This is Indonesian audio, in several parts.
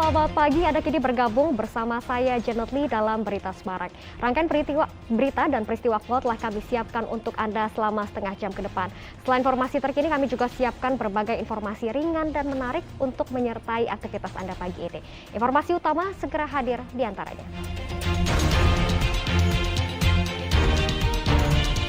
Selamat pagi, Anda kini bergabung bersama saya Janet Lee dalam Berita Semarang. Rangkaian berita dan peristiwa aktual telah kami siapkan untuk Anda selama setengah jam ke depan. Selain informasi terkini, kami juga siapkan berbagai informasi ringan dan menarik untuk menyertai aktivitas Anda pagi ini. Informasi utama segera hadir di antaranya.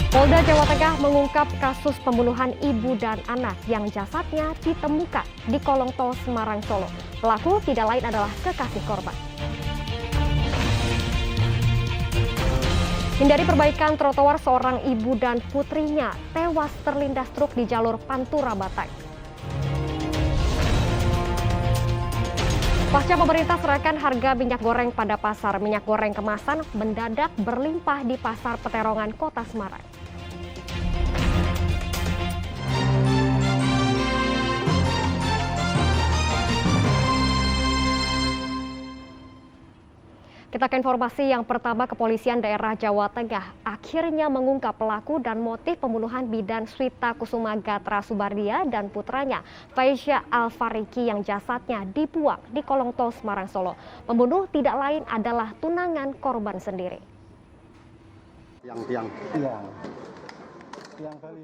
Polda Jawa Tengah mengungkap kasus pembunuhan ibu dan anak yang jasadnya ditemukan di kolong tol Semarang Solo. Pelaku tidak lain adalah kekasih korban. Hindari perbaikan trotoar, seorang ibu dan putrinya tewas terlindas truk di jalur Pantura Batang. Pasca pemerintah serahkan harga minyak goreng pada pasar, minyak goreng kemasan mendadak berlimpah di Pasar Peterongan, Kota Semarang. Kita ke informasi yang pertama, Kepolisian Daerah Jawa Tengah akhirnya mengungkap pelaku dan motif pembunuhan bidan Swita Kusuma Gatra Subardia dan putranya Faizza Al-Fariki yang jasadnya dibuang di kolong tol Semarang Solo. Pembunuh tidak lain adalah tunangan korban sendiri.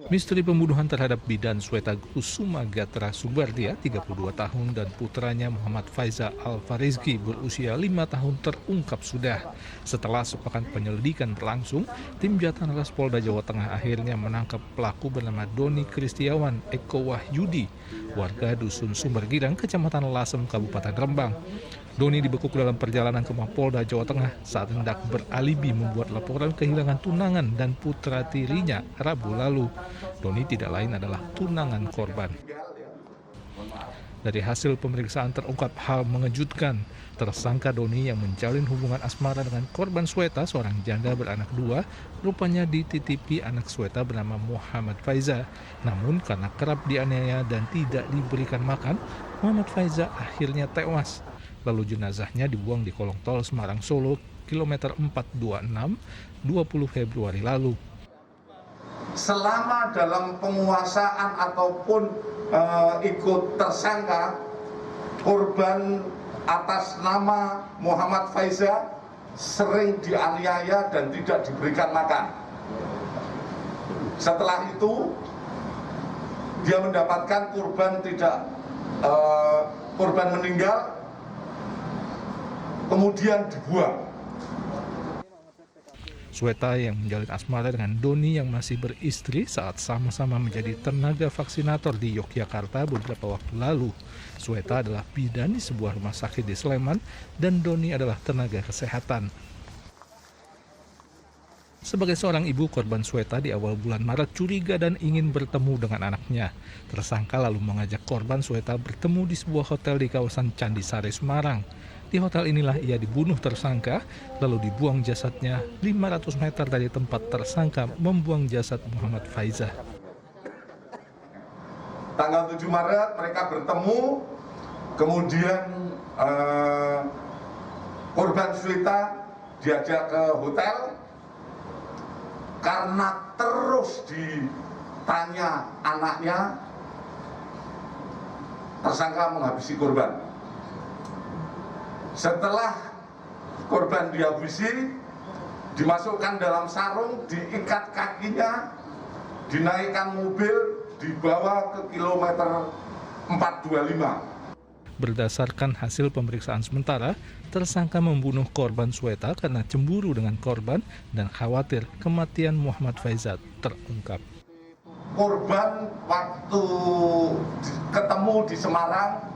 Misteri pembunuhan terhadap bidan Swita Kusuma Gatra Subardia, 32 tahun, dan putranya Muhammad Faizza Al-Fariki berusia 5 tahun terungkap sudah. Setelah sepekan penyelidikan berlangsung, tim Jatlanras Polda Jawa Tengah akhirnya menangkap pelaku bernama Doni Kristiawan Eko Wahyudi, warga Dusun Sumbergirang, Kecamatan Lasem, Kabupaten Rembang. Doni dibekuk dalam perjalanan ke Mapolda Jawa Tengah saat hendak beralibi membuat laporan kehilangan tunangan dan putra tirinya Rabu lalu. Doni tidak lain adalah tunangan korban. Dari hasil pemeriksaan terungkap hal mengejutkan. Tersangka Doni yang menjalin hubungan asmara dengan korban Sweta, seorang janda beranak 2, rupanya dititipi anak Sweta bernama Muhammad Faizza. Namun karena kerap dianiaya dan tidak diberikan makan, Muhammad Faizza akhirnya tewas. Lalu jenazahnya dibuang di kolong tol Semarang Solo, kilometer 426, 20 Februari lalu. Selama dalam penguasaan ataupun ikut tersangka, korban atas nama Muhammad Faizza sering dianiaya dan tidak diberikan makan. Setelah itu, dia mendapatkan korban meninggal, kemudian dibuang. Sweta yang menjalin asmara dengan Doni yang masih beristri saat sama-sama menjadi tenaga vaksinator di Yogyakarta beberapa waktu lalu. Sweta adalah bidan di sebuah rumah sakit di Sleman dan Doni adalah tenaga kesehatan. Sebagai seorang ibu, korban Sweta di awal bulan Maret curiga dan ingin bertemu dengan anaknya. Tersangka lalu mengajak korban Sweta bertemu di sebuah hotel di kawasan Candi Sari, Semarang. Di hotel inilah ia dibunuh tersangka, lalu dibuang jasadnya 500 meter dari tempat tersangka membuang jasad Muhammad Faizza. Tanggal 7 Maret mereka bertemu, kemudian korban Swita diajak ke hotel. Karena terus ditanya anaknya, tersangka menghabisi korban. Setelah korban dihabisi, dimasukkan dalam sarung, diikat kakinya, dinaikkan mobil, dibawa ke kilometer 425. Berdasarkan hasil pemeriksaan sementara, tersangka membunuh korban Sweta karena cemburu dengan korban dan khawatir kematian Muhammad Faizza terungkap. Korban waktu ketemu di Semarang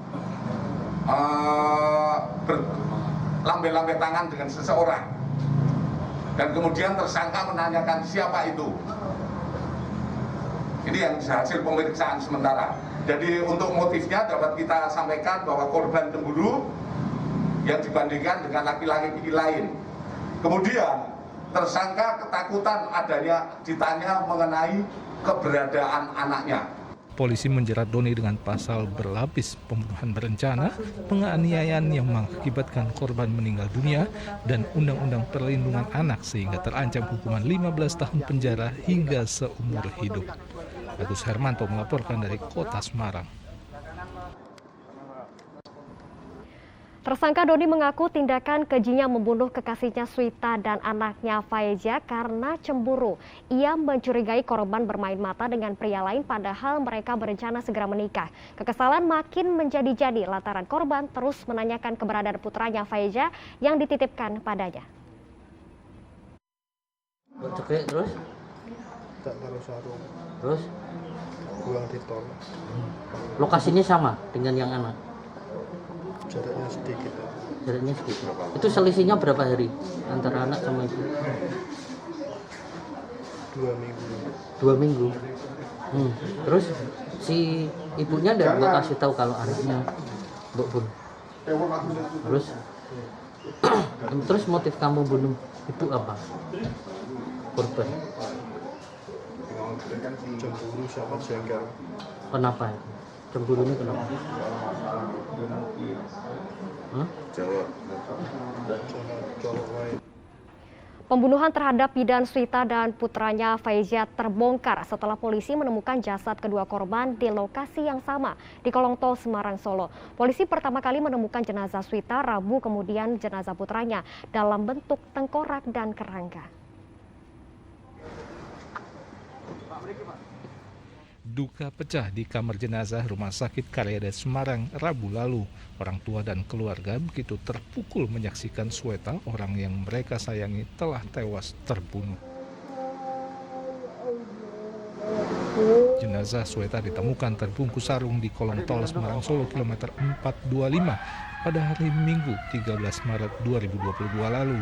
berlambai-lambai tangan dengan seseorang, dan kemudian tersangka menanyakan siapa itu. Ini yang hasil pemeriksaan sementara. Jadi untuk motifnya dapat kita sampaikan bahwa korban cemburu yang dibandingkan dengan laki-laki lain. Kemudian tersangka ketakutan adanya ditanya mengenai keberadaan anaknya. Polisi menjerat Doni dengan pasal berlapis pembunuhan berencana, penganiayaan yang mengakibatkan korban meninggal dunia, dan Undang-Undang Perlindungan Anak sehingga terancam hukuman 15 tahun penjara hingga seumur hidup. Agus Hermanto melaporkan dari Kota Semarang. Tersangka Doni mengaku tindakan kejinya membunuh kekasihnya Swita dan anaknya Faiza karena cemburu. Ia mencurigai korban bermain mata dengan pria lain padahal mereka berencana segera menikah. Kekesalan makin menjadi-jadi lantaran korban terus menanyakan keberadaan putranya Faiza yang dititipkan padanya. Cekik terus? Tak taruh sarung, Terus? buang di tol. Lokasinya sama dengan yang anak? Jaraknya sedikit. Jaraknya sedikit. Itu selisihnya berapa hari antara anak sama ibu? 2 minggu. 2 minggu. Terus si ibunya nggak kasih tahu kalau anaknya Mbok bunuh. Terus motif kamu bunuh ibu apa? Korban. Cemburu sama jengkel. Kenapa itu? Cemburunya kenapa? Sama cowok lain. Pembunuhan terhadap bidan Swita dan putranya Faiza terbongkar setelah polisi menemukan jasad kedua korban di lokasi yang sama di kolong tol Semarang, Solo. Polisi pertama kali menemukan jenazah Swita Rabu, kemudian jenazah putranya dalam bentuk tengkorak dan kerangka. Duka pecah di kamar jenazah Rumah Sakit Karyada Semarang Rabu lalu. Orang tua dan keluarga begitu terpukul menyaksikan Sweta, orang yang mereka sayangi, telah tewas terbunuh. Jenazah Sweta ditemukan terbungkus sarung di kolong tol Semarang Solo kilometer 425 pada hari Minggu 13 Maret 2022 lalu.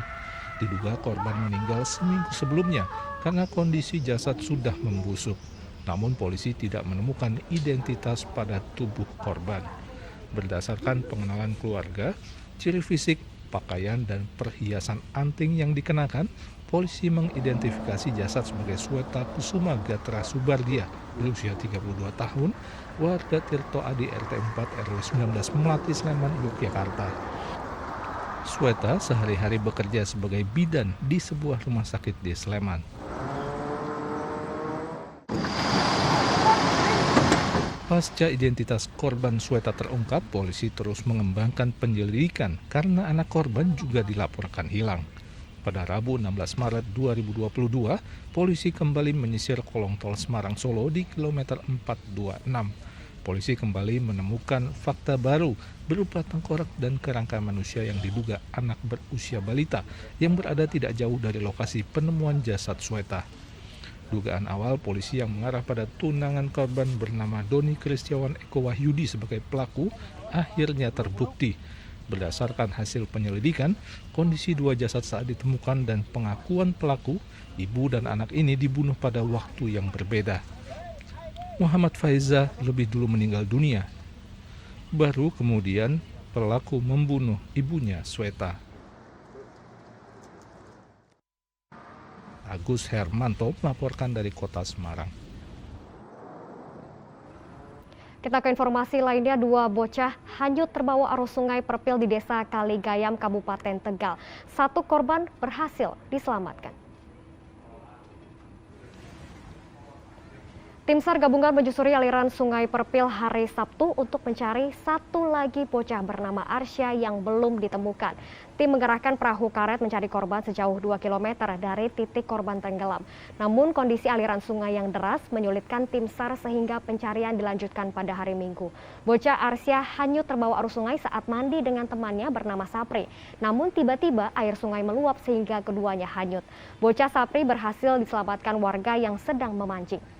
Diduga korban meninggal seminggu sebelumnya karena kondisi jasad sudah membusuk. Namun polisi tidak menemukan identitas pada tubuh korban. Berdasarkan pengenalan keluarga, ciri fisik, pakaian, dan perhiasan anting yang dikenakan, polisi mengidentifikasi jasad sebagai Sweta Kusuma Gatra Subardia, berusia 32 tahun, warga Tirto Adi RT 4 RW 19 Melati, Sleman, Yogyakarta. Sweta sehari-hari bekerja sebagai bidan di sebuah rumah sakit di Sleman. Pasca identitas korban Sweta terungkap, polisi terus mengembangkan penyelidikan karena anak korban juga dilaporkan hilang. Pada Rabu 16 Maret 2022, polisi kembali menyisir kolong tol Semarang Solo di kilometer 426. Polisi kembali menemukan fakta baru berupa tengkorak dan kerangka manusia yang diduga anak berusia balita yang berada tidak jauh dari lokasi penemuan jasad Sweta. Dugaan awal polisi yang mengarah pada tunangan korban bernama Doni Kristiawan Eko Wahyudi sebagai pelaku akhirnya terbukti. Berdasarkan hasil penyelidikan, kondisi dua jasad saat ditemukan dan pengakuan pelaku, ibu dan anak ini dibunuh pada waktu yang berbeda. Muhammad Faiza lebih dulu meninggal dunia. Baru kemudian pelaku membunuh ibunya Sweta. Agus Hermanto melaporkan dari Kota Semarang. Kita ke informasi lainnya, 2 bocah hanyut terbawa arus sungai Perpil di Desa Kaligayam, Kabupaten Tegal. 1 korban berhasil diselamatkan. Tim SAR gabungan menyusuri aliran sungai Perpil hari Sabtu untuk mencari 1 lagi bocah bernama Arsya yang belum ditemukan. Tim mengerahkan perahu karet mencari korban sejauh 2 km dari titik korban tenggelam. Namun kondisi aliran sungai yang deras menyulitkan tim SAR sehingga pencarian dilanjutkan pada hari Minggu. Bocah Arsya hanyut terbawa arus sungai saat mandi dengan temannya bernama Sapri. Namun tiba-tiba air sungai meluap sehingga keduanya hanyut. Bocah Sapri berhasil diselamatkan warga yang sedang memancing.